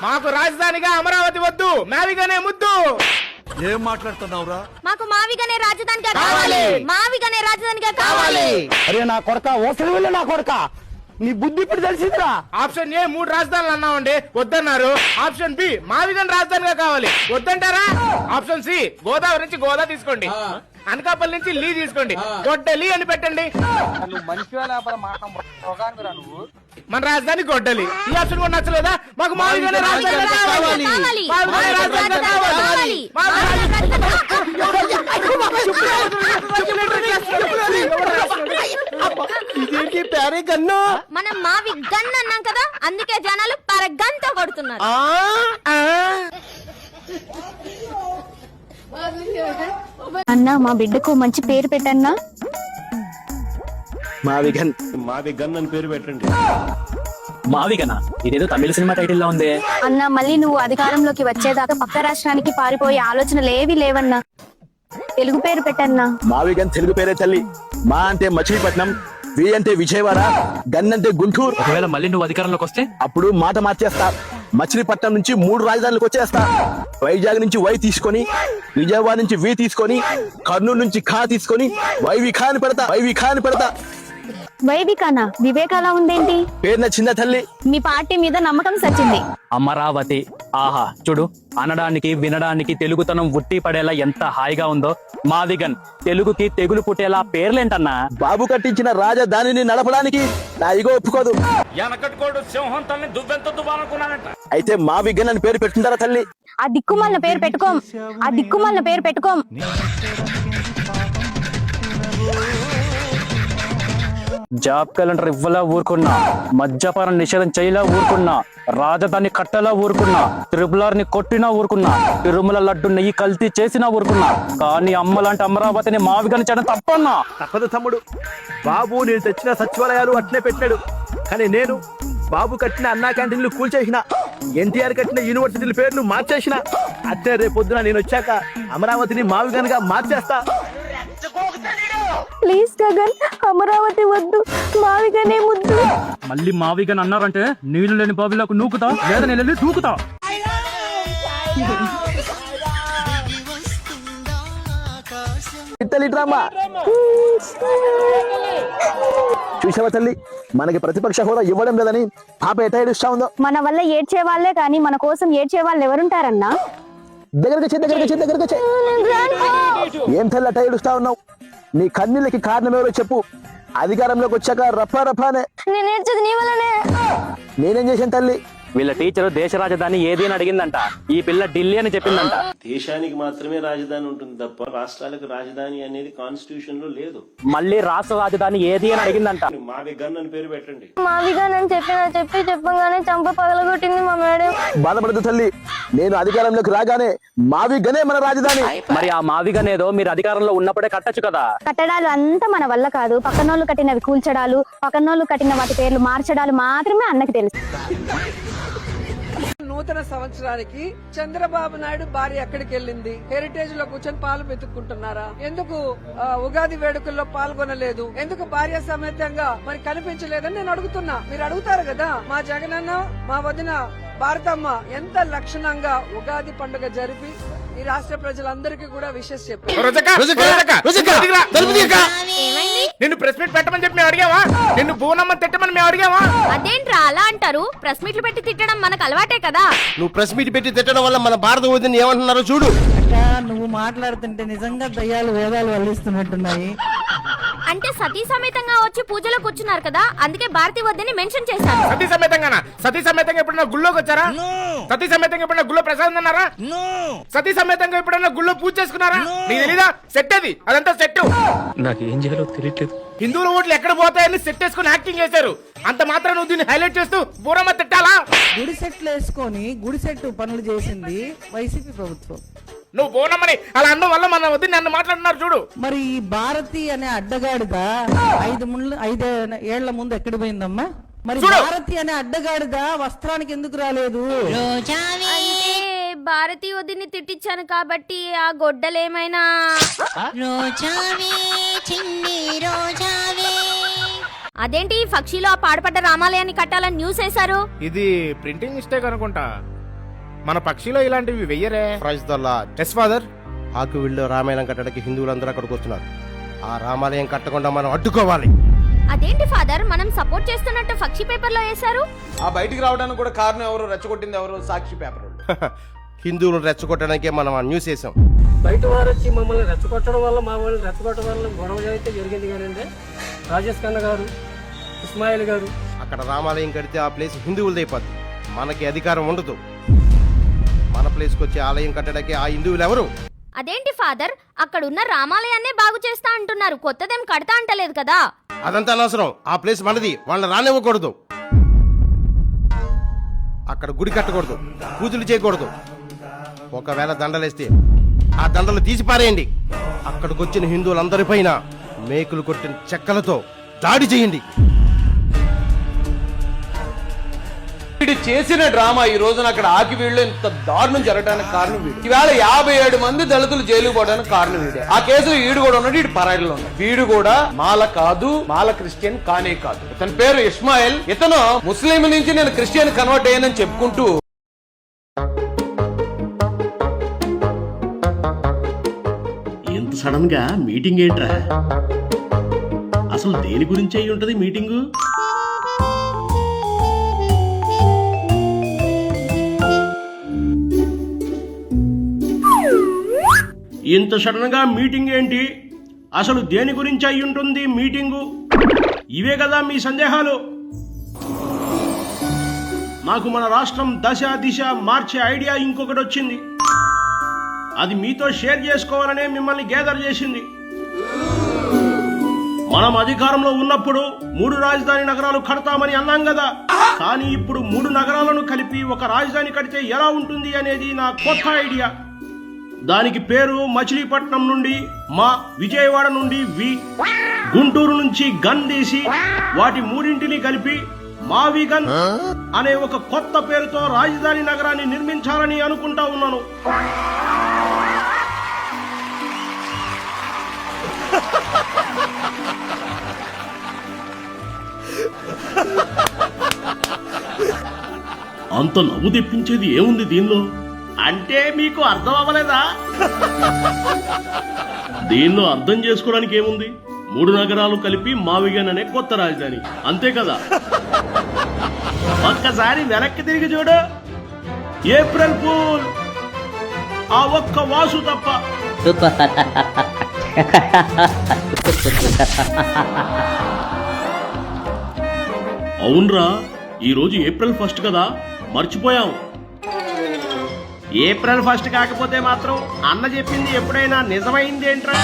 మాకు రాజధానిగా అమరావతి వద్దు, మావిగానే ముద్దు. ఏం మాట్లాడుతున్నావురా? మాకు మావిగానే రాజధానిగా కావాలి, మావిగానే రాజధానిగా కావాలి. అరే నా కొడక, ఓసలి వెళ్ళి నా కొడక, నీ బుద్ధి ఇప్పుడు తెలిసిందిరా. ఆప్షన్ ఏ 3 రాజధానులు అన్నామండి, వద్దన్నారు. ఆప్షన్ బి మావిగానే రాజధానిగా కావాలి, వద్దంటారా? ఆప్షన్ సి గోదావరి నుంచి గోదా తీసుకోండి, అనకాపల్లి నుంచి లీ తీసుకోండి, గొడ్డలి అని పెట్టండి. మన రాజధాని గొడ్డలి. ఈ ఆప్షన్ కూడా నచ్చలేదా? మాకు మావిగానే రాజధానిగా కావాలి, మావిగానే రాజధానిగా కావాలి. ఇదేంటి ప్యారే గన్ను? మనం మావి గన్ అన్నాం కదా, అందుకే జనాలు పరగంతో కొడుతున్నారు. అన్నా మా బిడ్డకు మంచి పేరు పెట్టన్నా. మావిగన్. మావిగన్ అని పేరు పెట్టండి. మావిగనా? ఇదేదో తమిళ సినిమా టైటిల్ లా ఉంది. అన్నా మళ్ళీ నువ్వు అధికారంలోకి వచ్చేదాకా పక్క రాష్ట్రానికి పారిపోయే ఆలోచనలు ఏవి లేవన్నా. తెలుగు పేరు పెట్టన్నా. మావిగన్ తెలుగు పేరే తల్లి. మా అంటే మచిలీపట్నం, వి అంటే విజయవాడ, గన్ అంటే గుంటూరు. ఒకవేళ మళ్ళీ నువ్వు అధికారంలోకి వస్తే అప్పుడు మాట మార్చేస్తా. మచిలీపట్నం నుంచి 3 రాజధానులకు వచ్చేస్తా. వైజాగ్ నుంచి వై తీసుకొని, విజయవాడ నుంచి వి తీసుకొని, కర్నూలు నుంచి ఖా తీసుకొని వైవిఖా అని పెడతా. వైవికానా? వివేకాలా ఉందేంటి? పేరు నచ్చిందా తల్లి? మీ పార్టీ మీద నమ్మకం సచ్చింది. అమరావతి. ఆహా చూడు, అనడానికి వినడానికి తెలుగుతనం ఉట్టి పడేలా ఎంత హాయిగా ఉందో. మావిగన్ తెలుగుకి తెగులు పుట్టేలా పేర్లేంటన్నా? బాబు కట్టించిన రాజధానిని నడపడానికి నా ఇగో ఒప్పుకోదు. వెనకట్టుకోడు సింహం తల్లి దువ్వెంత దువ్వాలనుకున్నానంట. అయితే మావిగన్ అని పేరు పెట్టుకుంటారా తల్లి? ఆ దిక్కుమాలిన పేరు పెట్టుకోం. జాబ్ క్యాలెండర్ ఇవ్వలా ఊరుకున్నా, మద్యపానం నిషేధం చేయలా ఊరుకున్నా, రాజధాని కట్టలా ఊరుకున్నా, త్రిపులార్ ని కొట్టినా ఊరుకున్నా, తిరుమల లడ్డు నెయ్యి కల్తీ చేసినా ఊరుకున్నా. కానీ అమ్మలాంటి అమరావతిని మావిగని చేయడం తప్పన్నా. తప్పదు తమ్ముడు. బాబు నేను తెచ్చిన సచివాలయాలు అట్లే పెట్టాడు, కానీ నేను బాబు కట్టిన అన్నా క్యాంటీన్లు కూల్చేసిన, ఎన్టీఆర్ కట్టిన యూనివర్సిటీల పేర్లు మార్చేసిన. అట్లే రేపొద్దున నేను వచ్చాక అమరావతిని మావిగన్గా మార్చేస్తా. ప్లీజ్ గగన్, అమరావతి వద్దు, మావిగానే ముద్దు. మళ్ళీ మావిగన్ అన్నారంటే నీళ్లు లేని బావిలోకి నూకుతా, లేదా నేను దూకుతా. చూసావా తల్లి, మనకి ప్రతిపక్ష హోదా ఇవ్వడం లేదని పాప ఎట ఏడుస్తా ఉందో. మన వల్ల ఏడ్చే వాళ్ళే కానీ మన కోసం ఏడ్చే వాళ్ళు ఎవరుంటారన్నా? దగ్గరకొచ్చే ఏం తల్లి అట ఏడుస్తా ఉన్నావు? నీ కన్నీళ్ళకి కారణం ఎవరో చెప్పు. అధికారంలోకి వచ్చాక రఫానే నేను ఏడ్చేది నీ వల్లనే. నేనేం చేశాను తల్లి? వీళ్ళ టీచరు దేశ రాజధాని ఏది అని అడిగిందంట, ఈ పిల్ల ఢిల్లీ అని చెప్పిందంట. దేశానికి మాత్రమే రాజధాని ఉంటుంది తప్ప రాష్ట్రాలకు రాజధాని అనేది కాన్స్టిట్యూషన్ లో లేదు. మళ్ళీ రాష్ట్ర రాజధాని ఏది అని అడిగిందంట. మావిగన్ అని పేరు పెట్టండి. మావిగా నేను చెప్పంగానే చంప పగలగొట్టింది మా మేడం. బాధపడదు తల్లి, నేను అధికారంలోకి రాగానే మావిగనే మన రాజధాని. మరి ఆ మావిగన్ ఏదో మీరు అధికారంలో ఉన్నప్పుడే కట్టొచ్చు కదా. కట్టడాలు అంతా మన వల్ల కాదు, పక్కనోళ్ళు కట్టినవి కూల్చడాలు, పక్కనోళ్ళు కట్టిన వాటి పేర్లు మార్చడాలు మాత్రమే అన్నకి తెలుసు. నూతన సంవత్సరానికి చంద్రబాబు నాయుడు భార్య ఎక్కడికి వెళ్ళింది? హెరిటేజ్ లో కూర్చొని పాలు వెతుక్కుంటున్నారా? ఎందుకు ఉగాది వేడుకల్లో పాల్గొనలేదు? ఎందుకు భార్య సమేతంగా మరి కనిపించలేదని నేను అడుగుతున్నా. మీరు అడుగుతారు కదా, మా జగనన్న మా వదిన భారతమ్మ ఎంత లక్షణంగా ఉగాది పండుగ జరిపి ఈ రాష్ట్ర ప్రజలందరికీ కూడా విషెస్ చెప్పారు. నిన్ను ప్రెస్ మీట్ పెట్టమని చెప్పి మేము అడిగావా? నిన్ను బోనమ్మ తిట్టమని మేము అడిగావా? అదేంట్రా అలా అంటారు? ప్రెస్ మీట్లు పెట్టి తిట్టడం మనకు అలవాటే కదా. నువ్వు ప్రెస్ మీట్ పెట్టి తిట్టడం వల్ల మన భారత వదిన ఏమంటున్నారో చూడు. నువ్వు మాట్లాడుతుంటే నిజంగా దయ్యాలు వేదాలు వల్లిస్తున్నట్టున్నాయి. అంటే సతీ సమేతంగా వచ్చి పూజలో కూర్చున్నారు కదా, అందుకే భారతి వద్దని మెన్షన్ చేశారు. సతీ సమేతంగా ఎప్పుడన్నా గుళ్ళోకి వచ్చారా? సతీ సమేతంగా ఎప్పుడన్నా గుళ్ళో ప్రసాదం తిన్నారా? సతీ సమేతంగా ఎప్పుడన్నా గుళ్ళో పూజ చేసుకున్నారా? నీకు తెలీదా? సెట్ అది, అదంతా సెట్. నాకేం చేయాలో తెలియట్లేదు. హిందువుల ఓట్లు ఎక్కడ పోతాయని సెట్ వేసుకుని యాక్టింగ్ చేశారు. అంత మాత్రం నువ్వు దీన్ని హైలైట్ చేస్తూ బూరమ్మ తిట్టాలా? గుడి సెట్లు వేసుకొని గుడి సెట్ పనులు చేసింది వైసీపీ ప్రభుత్వం. నువ్వు బోనమ్మని అలా అన్నం వల్ల మన వద్దు నన్ను మాట్లాడుతున్నారు చూడు. మరి ఈ భారతి అనే అడ్డగాడిద 5 ఏళ్ల ముందు ఎక్కడ పోయిందమ్మా? మరి భారతి అనే అడ్డగాడిద వస్త్రానికి ఎందుకు రాలేదు? భారతి వదిని తిట్టించాను కాబట్టి ఆ గొడ్డలేమైనా అదేంటి పక్షిలో ఆ పాడుపడ్డ రామాలయాన్ని కట్టాలని న్యూస్ వేశారు? ఇది ప్రింటింగ్ మిస్టేక్ అనుకుంటా. మన పక్షిలో ఇలాంటివి వెయ్యరే. Praise the Lord. Yes father. ఆకు వీళ్ళు రామాయణం కట్టడానికి హిందువులందరూ అక్కడికి వస్తున్నారు. ఆ రామాలయం కట్టకుండా మనం అడ్డుకోవాలి. అదేంటి ఫాదర్, మనం సపోర్ట్ చేస్తున్నట్టు పక్షి పేపర్ లో వేశారు? ఆ బయటికి రావడానికి కూడా కారణం ఎవరు, రెచ్చగొట్టింది ఎవరు? సాక్షి పేపర్. హిందువులను రెచ్చగొట్టడానికే మనం ఆ న్యూస్ వేసాం. బయట వారు వచ్చి మమ్మల్ని రెచ్చగొట్టడం వల్ల, మా వాళ్ళని రెచ్చగొట్టడం వల్ల గొడవ అయితే జరిగింది. కానీ రాజేష్ ఖన్నా గారు, ఇస్మాయిల్ గారు అక్కడ రామాలయం కడితే ఆ ప్లేస్ హిందువులది అయిపోద్ది. మనకి అధికారం ఉండదు. మన ప్లేస్కి వచ్చి ఆలయం కట్టడానికి ఆ హిందువులు ఎవరు? అదేంటి ఫాదర్, అక్కడున్న రామాలయాన్నే బాగు చేస్తా అంటున్నారు, కొత్తదేం కడతా అంటలేదు కదా? అదంతా అనవసరం. ఆ ప్లేస్ మనది, వాళ్ళని రానివ్వకూడదు. అక్కడ గుడి కట్టకూడదు, పూజలు చేయకూడదు. ఒకవేళ దండలేస్తే ఆ దండలు తీసి పారేయండి. అక్కడికి వచ్చిన హిందువులందరిపైన మేకులు కొట్టిన చెక్కలతో దాడి చేయండి. వీడు చేసిన డ్రామా ఈ రోజున అక్కడ ఆకి వీళ్ళు ఇంత దారుణం జరగడానికి కారణం వీడు. ఈవేళ 57 మంది దళితులు జైలుకు పోవడానికి కారణం వీడే. ఆ కేసులో వీడు కూడా ఉన్నాడు, వీడు పరాయిలో ఉన్నాడు. వీడు కూడా మాల కాదు, మాల క్రిస్టియన్ కానే కాదు. ఇతని పేరు ఇస్మాయిల్. ఇతను ముస్లిం నుంచి నేను క్రిస్టియన్ కన్వర్ట్ అయ్యానని చెప్పుకుంటూ ఇంత సడన్ గా మీటింగ్ ఏంట్రా? అసలు దేని గురించి అయి ఉంటది మీటింగు? ఇంత సడన్ గా మీటింగ్ ఏంటి? అసలు దేని గురించి అయి ఉంటుంది మీటింగు? ఇవే కదా మీ సందేహాలు? నాకు మన రాష్ట్రం దశ దిశ మార్చే ఐడియా ఇంకొకటి వచ్చింది. అది మీతో షేర్ చేసుకోవాలనే మిమ్మల్ని గ్యాదర్ చేసింది. మనం అధికారంలో ఉన్నప్పుడు 3 రాజధాని నగరాలు కడతామని అన్నాం కదా. కానీ ఇప్పుడు 3 నగరాలను కలిపి ఒక రాజధాని కడితే ఎలా ఉంటుంది అనేది నా కొత్త ఐడియా. దానికి పేరు మచిలీపట్నం నుండి మా, విజయవాడ నుండి వి, గుంటూరు నుంచి గన్ తీసి వాటి 3 కలిపి మావిగన్ అనే ఒక కొత్త పేరుతో రాజధాని నగరాన్ని నిర్మించాలని అనుకుంటా ఉన్నాను. అంత నవ్వు తెప్పించేది ఏముంది దీనిలో? అంటే మీకు అర్థం అవ్వలేదా? దీనిలో అర్థం చేసుకోవడానికి ఏముంది? 3 నగరాలు కలిపి మావిగన్ అనే కొత్త రాజధాని, అంతే కదా. ఒక్కసారి వెనక్కి తిరిగి చూడు. ఏప్రిల్ ఫూల్, ఆ ఒక్క వాసు తప్ప. అవునరా, ఈరోజు ఏప్రిల్ 1 కదా, మర్చిపోయాం. ఏప్రిల్ 1 కాకపోతే మాత్రం అన్న చెప్పింది ఎప్పుడైనా నిజమైంది ఏంట్రా?